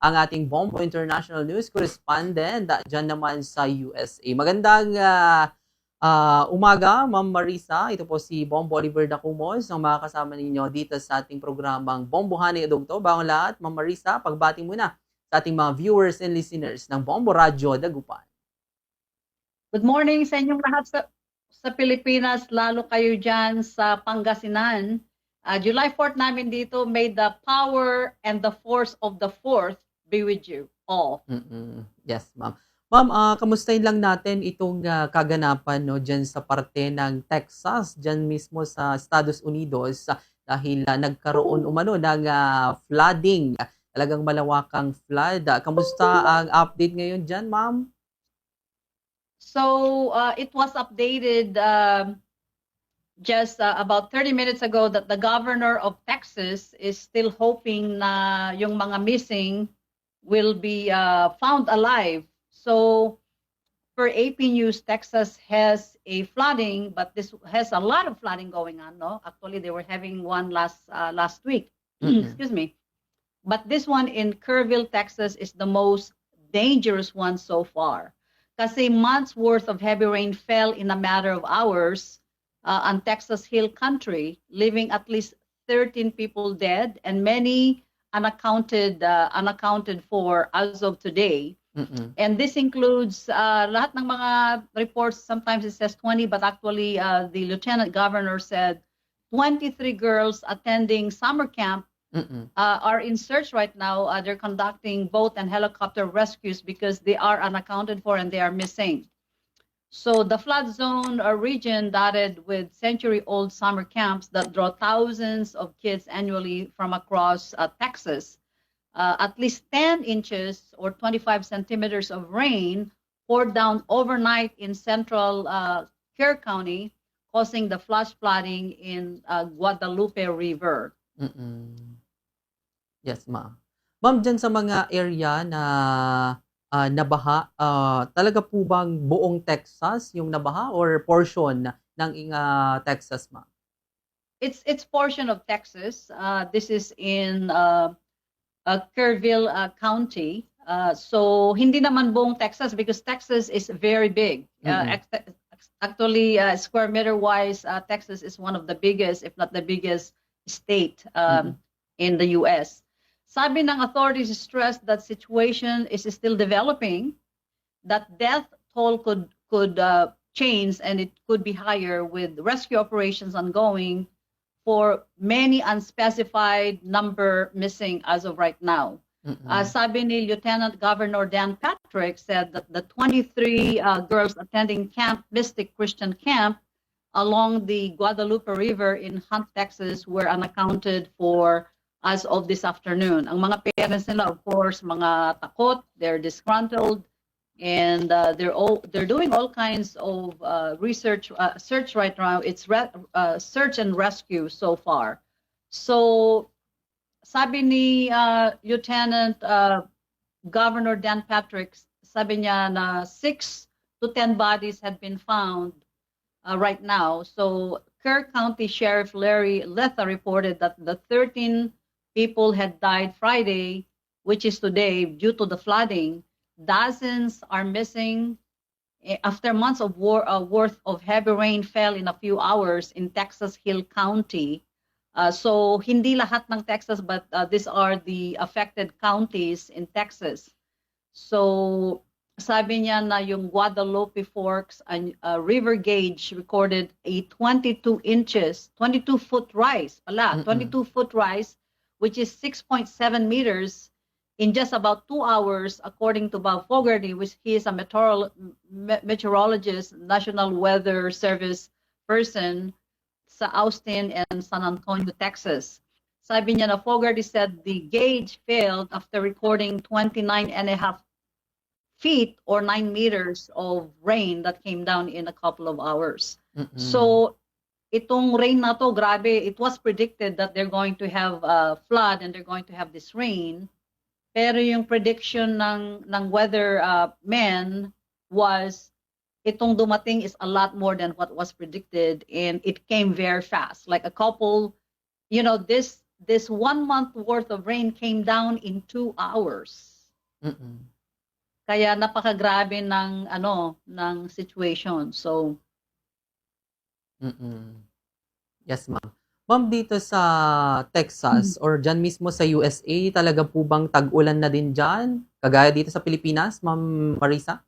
ang ating Bombo International News Correspondent dyan naman sa USA. Magandang umaga, Ma'am Marisa. Ito po si Bombo Oliver Dacumos ang makakasama ninyo dito sa ating programang Bombohani Adugto. Bago lahat, Ma'am Marisa, pagbati muna sa ating mga viewers and listeners ng Bombo Radio Dagupan. Good morning sa inyong lahat sa Pilipinas, lalo kayo dyan sa Pangasinan. July 4th namin dito, may the power and the force of the 4th be with you all. Yes, ma'am. Ma'am, kamustahin lang natin itong kaganapan no, dyan sa parte ng Texas, dyan mismo sa Estados Unidos dahil nagkaroon umano ng flooding, talagang malawakang flood. Kamusta ang update ngayon dyan, ma'am? So it was updated just about 30 minutes ago that the governor of Texas is still hoping na yung mga missing will be found alive. So per AP News, Texas has a flooding, but this has a lot of flooding going on. No, actually they were having one last week. Excuse me. But this one in Kerrville, Texas, is the most dangerous one so far. Kasi months worth of heavy rain fell in a matter of hours on Texas Hill Country, leaving at least 13 people dead and many unaccounted for as of today. And this includes lahat ng mga reports. Sometimes it says 20, but actually the lieutenant governor said 23 girls attending summer camp are in search right now. They're conducting boat and helicopter rescues because they are unaccounted for and they are missing. So the flood zone region dotted with century-old summer camps that draw thousands of kids annually from across Texas. At least 10 inches or 25 centimeters of rain poured down overnight in central Kerr County, causing the flash flooding in Guadalupe River. Yes, ma'am. Ma'am, dyan sa mga area na nabaha, talaga po bang buong Texas yung nabaha or portion ng Texas, ma'am? It's portion of Texas. This is in Kerrville County. So hindi naman buong Texas because Texas is very big. Actually, square meter wise, Texas is one of the biggest, if not the biggest state in the U.S. Sabi ng authorities stressed that situation is still developing, that death toll could change and it could be higher with rescue operations ongoing for many unspecified number missing as of right now. Sabi ni Lieutenant Governor Dan Patrick said that the 23 girls attending Camp Mystic Christian Camp along the Guadalupe River in Hunt, Texas were unaccounted for as of this afternoon. Ang mga parents nila, of course, mga takot, they're disgruntled, and they're doing all kinds of search right now. It's search and rescue so far. So sabi ni Lieutenant Governor Dan Patrick, sabi niya na 6 to 10 bodies had been found right now. So Kerr County Sheriff Larry Letha reported that the 13 people had died Friday, which is today, due to the flooding. Dozens are missing after months of worth of heavy rain fell in a few hours in Texas Hill County. So hindi lahat ng Texas, but these are the affected counties in Texas. So sabi niya na yung Guadalupe Forks and river gauge recorded a 22-foot rise, 22-foot rise, which is 6.7 meters in just about 2 hours, according to Bob Fogarty, which he is a meteorologist, National Weather Service person sa Austin and San Antonio, Texas. Sabi niya na Fogarty said the gauge failed after recording 29.5 feet or 9 meters of rain that came down in a couple of hours. So itong rain na to, grabe, it was predicted that they're going to have flood and they're going to have this rain. Pero yung prediction ng weather men was itong dumating is a lot more than what was predicted, and it came very fast. Like a couple, this this 1 month worth of rain came down in 2 hours. Mm. Kaya napakagrabe ng situation. So, Mm. Yes, ma'am. Ma'am, dito sa Texas or diyan mismo sa USA, talaga po bang tag-ulan na din diyan? Kagaya dito sa Pilipinas, Ma'am Marissa?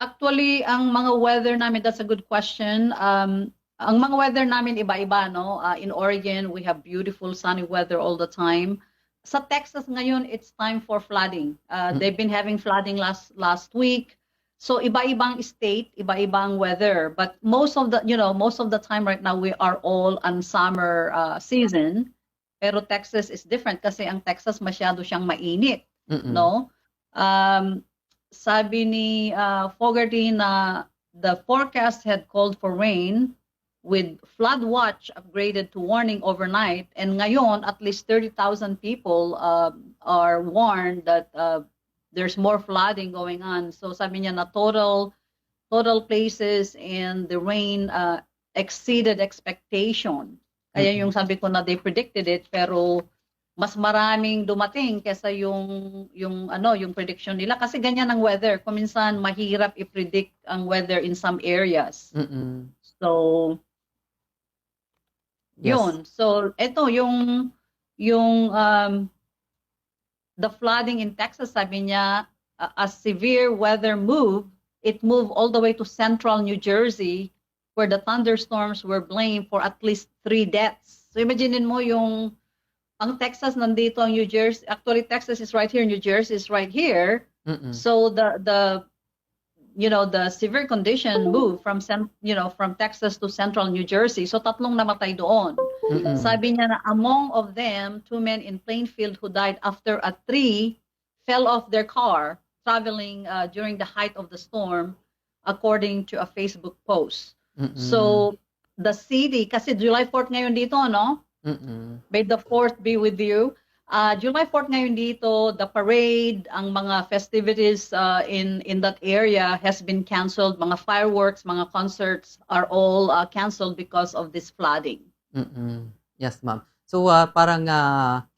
actually, ang mga weather namin, that's a good question. Ang mga weather namin iba-iba, no? In Oregon, we have beautiful sunny weather all the time. Sa Texas ngayon, it's time for flooding. They've been having flooding last week. So iba-ibang state, iba-ibang weather. But most of the time right now, we are all on summer season. Pero Texas is different kasi ang Texas masyado siyang mainit, Mm. no? Um, Sabi ni Fogarty na the forecast had called for rain with flood watch upgraded to warning overnight, and ngayon at least 30,000 people are warned that there's more flooding going on. So sabi niya na total places and the rain exceeded expectation. Kaya Mm. yung sabi ko na they predicted it, pero mas maraming dumating kaysa yung prediction nila kasi ganyan ang weather. Kung minsan mahirap i-predict ang weather in some areas. Mm. So, Yes. yun. So, ito yung the flooding in Texas, sabi niya, a severe weather it moved all the way to central New Jersey where the thunderstorms were blamed for at least 3 deaths. So, imaginein mo ang Texas nandito, ang New Jersey. Actually, Texas is right here, New Jersey is right here. Mm. So the severe condition moved from Texas to central New Jersey. So tatlong namatay doon. Mm. Sabi niya na among of them, 2 men in Plainfield who died after a tree fell off their car traveling during the height of the storm, according to a Facebook post. Mm. So the city, kasi July 4th ngayon dito, no? Mm. May the 4th be with you. July 4th ngayon dito, the parade, ang mga festivities in that area has been canceled. Mga fireworks, mga concerts are all canceled because of this flooding. Mm. Yes, ma'am. So, parang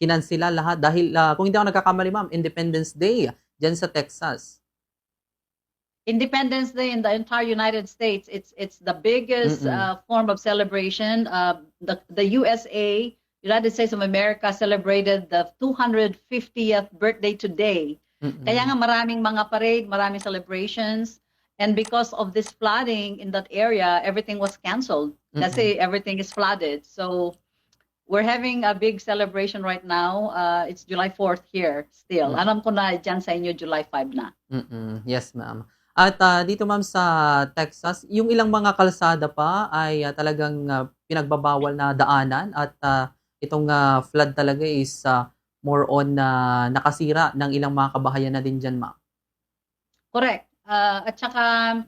kinansela lahat dahil kung hindi ako nagkakamali, ma'am, Independence Day diyan sa Texas. Independence Day in the entire United States, it's the biggest form of celebration. The USA, United States of America, celebrated the 250th birthday today. Kaya nga maraming mga parade, maraming celebrations. And because of this flooding in that area, everything was canceled. Kasi everything is flooded. So we're having a big celebration right now. It's July 4th here still. Alam ko na dyan sa inyo, July 5 na. Yes, ma'am. At dito, ma'am, sa Texas, yung ilang mga kalsada pa ay talagang pinagbabawal na daanan at itong flood talaga is more on nakasira ng ilang mga kabahayan na din dyan, ma'am. Correct. At saka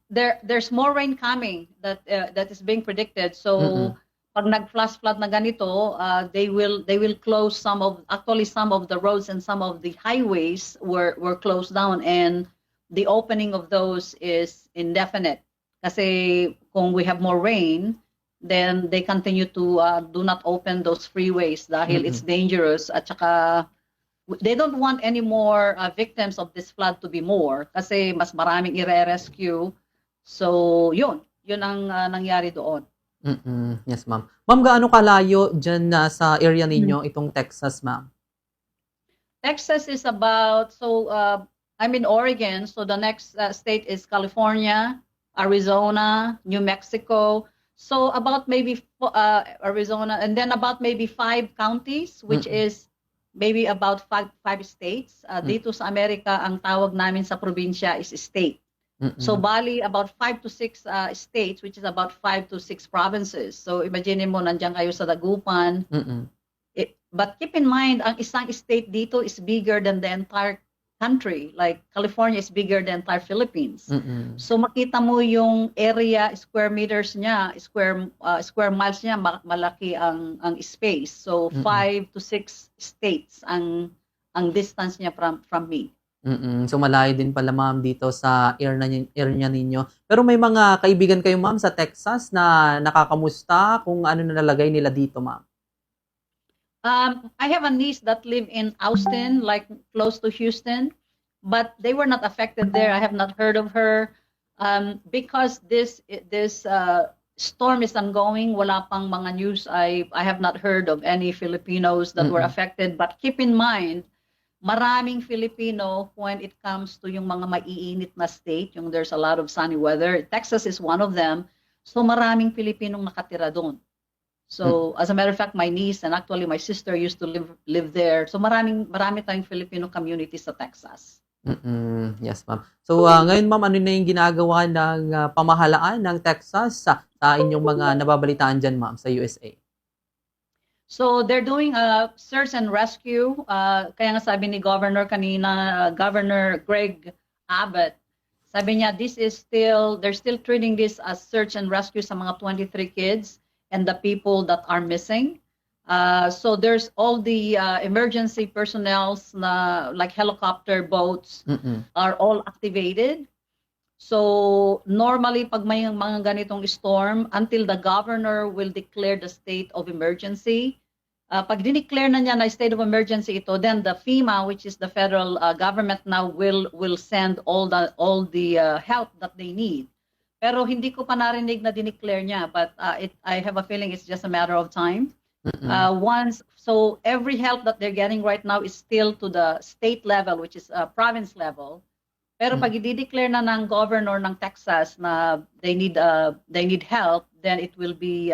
there's more rain coming that is being predicted. So pag nag-flash flood na ganito, they will close some of the roads and some of the highways were closed down, and the opening of those is indefinite. Kasi kung we have more rain, then they continue to do not open those freeways dahil it's dangerous. At saka they don't want any more victims of this flood to be more kasi mas maraming i-rescue. So yun ang nangyari doon. Yes, ma'am. Ma'am, gaano kalayo dyan sa area ninyo itong Texas, ma'am? Texas is about, I'm in Oregon, so the next state is California, Arizona, New Mexico. So about maybe Arizona, and then about maybe 5 counties, which is maybe about five states. Dito sa Amerika, ang tawag namin sa probinsya is state. So bali about 5 to 6 states, which is about 5 to 6 provinces. So imagine mo, nandiyan kayo sa dagupan. But keep in mind, ang isang state dito is bigger than the entire country. Like California is bigger than the entire Philippines. So makita mo yung area, square meters niya, square miles niya, malaki ang space. So 5 to 6 states ang distance niya from me. So malayo din pala, ma'am, dito sa area ninyo. Pero may mga kaibigan kayo, ma'am, sa Texas na nakakamusta kung ano na nalagay nila dito, ma'am? I have a niece that live in Austin, like close to Houston, but they were not affected there. I have not heard of her because this storm is ongoing. Wala pang mga news. I have not heard of any Filipinos that were Mm. affected. But keep in mind, maraming Filipino when it comes to yung mga maiinit na state, yung there's a lot of sunny weather. Texas is one of them. So maraming Filipinong nakatira doon. Mm. So as a matter of fact, my niece and actually my sister used to live there. So marami tayong Filipino community sa Texas. Yes, ma'am. So, ngayon ma'am, ano na yung ginagawa ng, pamahalaan ng Texas sa inyong mga nababalitaan diyan ma'am sa USA? So they're doing a search and rescue. Kaya nga sabi ni Governor kanina, Governor Greg Abbott, sabi niya they're still treating this as search and rescue sa mga 23 kids and the people that are missing. So there's all the emergency personnels na like helicopter boats Mm. are all activated. So normally pag may mga ganitong storm, until the governor will declare the state of emergency, pag dineclare na niya na state of emergency ito, then the FEMA, which is the federal government now, will send all the help that they need. Pero hindi ko pa narinig na dineclare niya, but I have a feeling it's just a matter of time. So every help that they're getting right now is still to the state level, which is province level. Pero pag i-declare na ng governor ng Texas na they need help, then it will be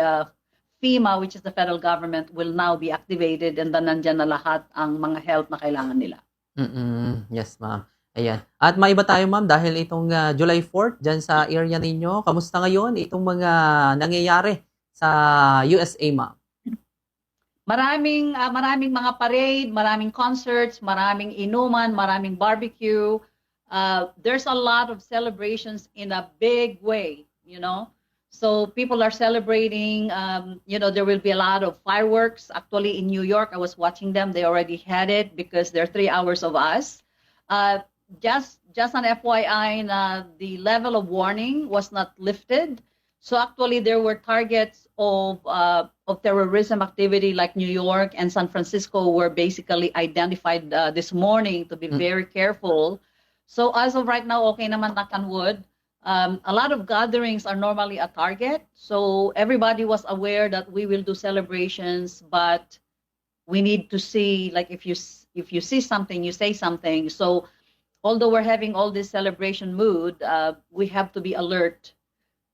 FEMA, which is the federal government, will now be activated and then nandyan na lahat ang mga help na kailangan nila. Yes, ma'am. Ayan. At maiba tayo ma'am dahil itong, July 4th diyan sa area ninyo, kamusta ngayon itong mga nangyayari sa USA ma'am? Maraming mga parade, maraming concerts, maraming inuman, maraming barbecue. There's a lot of celebrations in a big way, you know. So people are celebrating. There will be a lot of fireworks. Actually, in New York, I was watching them. They already had it because they're 3 hours of us. Just an FYI, the level of warning was not lifted. So actually, there were targets of terrorism activity like New York and San Francisco were basically identified this morning to be very careful. So as of right now, okay naman, knock on wood. A lot of gatherings are normally a target. So everybody was aware that we will do celebrations, but we need to see, like if you see something, you say something. So although we're having all this celebration mood, we have to be alert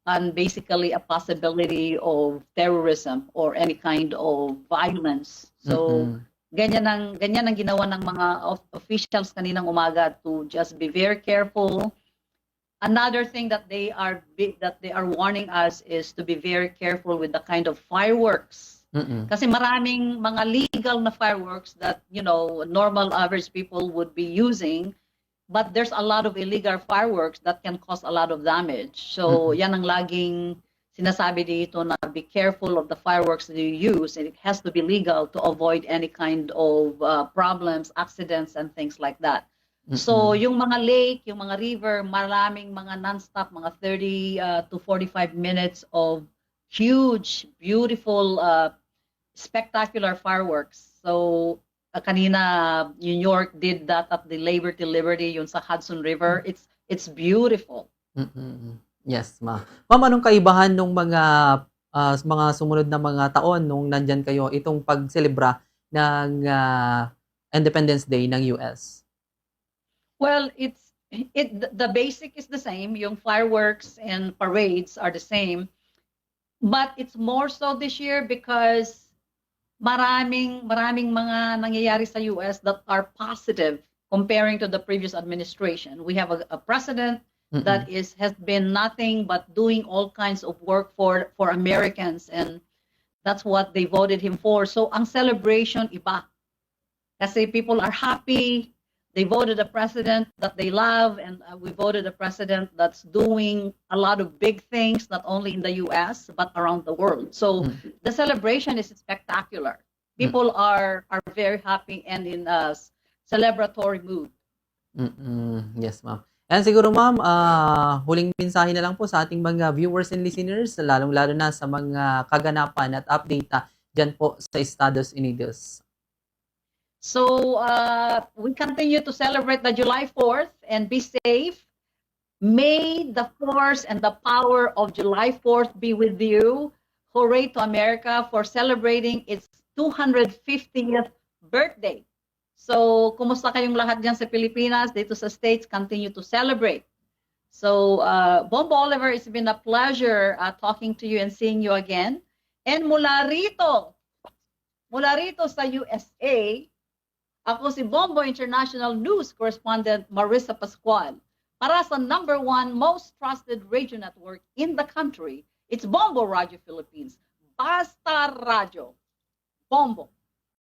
on basically a possibility of terrorism or any kind of violence. So ganyan ang ginawa ng mga officials kaninang umaga to just be very careful. Another thing that they are warning us is to be very careful with the kind of fireworks. Kasi maraming mga legal na fireworks that normal average people would be using, but there's a lot of illegal fireworks that can cause a lot of damage. So yan ang laging sinasabi dito na be careful of the fireworks that you use, and it has to be legal to avoid any kind of problems, accidents, and things like that. So yung mga lake, yung mga river, maraming mga non-stop, mga 30 to 45 minutes of huge, beautiful, spectacular fireworks. So kanina New York did that at the Liberty, yun sa Hudson River. It's beautiful. Yes, ma'am. Ma'am, anong kaibahan nung mga sumunod na mga taon nung nandiyan kayo itong pagselebra ng Independence Day ng US? Well, the basic is the same. Yung fireworks and parades are the same. But it's more so this year because maraming mga nangyayari sa US that are positive comparing to the previous administration. We have a president that has been nothing but doing all kinds of work for Americans, and that's what they voted him for. So ang celebration iba. Kasi people are happy. They voted a president that they love, and we voted a president that's doing a lot of big things, not only in the US, but around the world. So the celebration is spectacular. People are very happy and in a celebratory mood. Yes, ma'am. And siguro ma'am, huling mensahe na lang po sa ating mga viewers and listeners, lalong-lalo na sa mga kaganapan at update dyan po sa Estados Unidos. So we continue to celebrate the July 4th and be safe. May the force and the power of July 4th be with you. Hooray to America for celebrating its 250th birthday. So, kumusta kayong lahat dyan sa Pilipinas, dito sa States, continue to celebrate. So, Bombo Oliver, it's been a pleasure talking to you and seeing you again. And mula rito sa USA, ako si Bombo International News Correspondent Marissa Pascual. Para sa #1 most trusted radio network in the country, it's Bombo Radio Philippines. Basta Radio. Bombo.